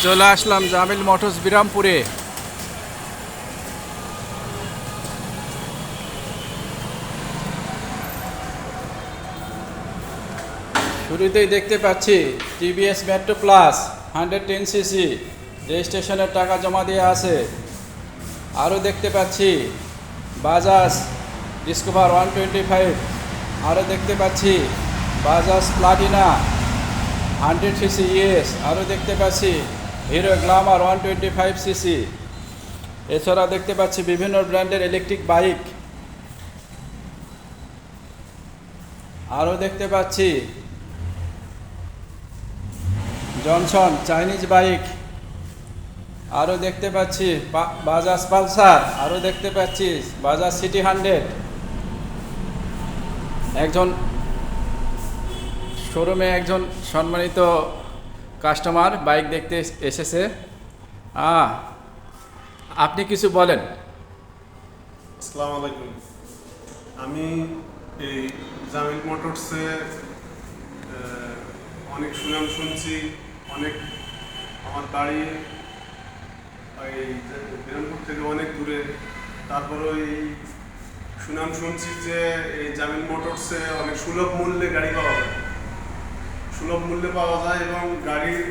চলে আসলাম জামিল মোটরস বিরামপুরে। শুরুতেই দেখতে পাচ্ছি টিভিএস মেট্রো প্লাস 110 সিসি, রেজিস্ট্রেশনের টাকা জমা দিয়ে আছে। আরও দেখতে পাচ্ছি বাজাজ ডিসকভার 125, আরও দেখতে পাচ্ছি বাজাজ প্লাটিনা 100 সিসি ইএস, আরও দেখতে পাচ্ছি হিরো গ্ল্যামার 125 সিসি। এছাড়া দেখতে পাচ্ছি বিভিন্ন ব্র্যান্ডের ইলেকট্রিক বাইক, আরও দেখতে পাচ্ছি জনসন চাইনিজ বাইক, আরও দেখতে পাচ্ছি বাজাজ পালসার, আরও দেখতে পাচ্ছি বাজাজ সিটি 100। একজন শোরুমে একজন সম্মানিত কাস্টমার বাইক দেখতে এসেছে। আপনি কিছু বলেন। আসসালামু আলাইকুম। আমি এই জামিল মোটরসে অনেক সুনাম শুনছি। অনেক আমার বাড়ি এই বিরামপুর থেকে অনেক দূরে, তারপরে এই সুনাম শুনছি যে এই জামিল মোটরসে অনেক সুলভ মূল্যে গাড়ি পাওয়া যায়, সুলভ মূল্যে পাওয়া যায় এবং গাড়ির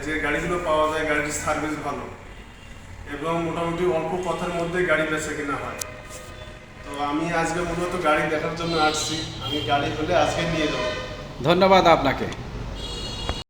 যে গাড়িগুলো পাওয়া যায় গাড়ির সার্ভিস ভালো এবং মোটামুটি অল্প কথার মধ্যে গাড়ি বেচা কেনা হয়। তো আমি আজকে মূলত গাড়ি দেখার জন্য আসছি। আমি গাড়ি হলে আজকে নিয়ে যাবো। ধন্যবাদ আপনাকে।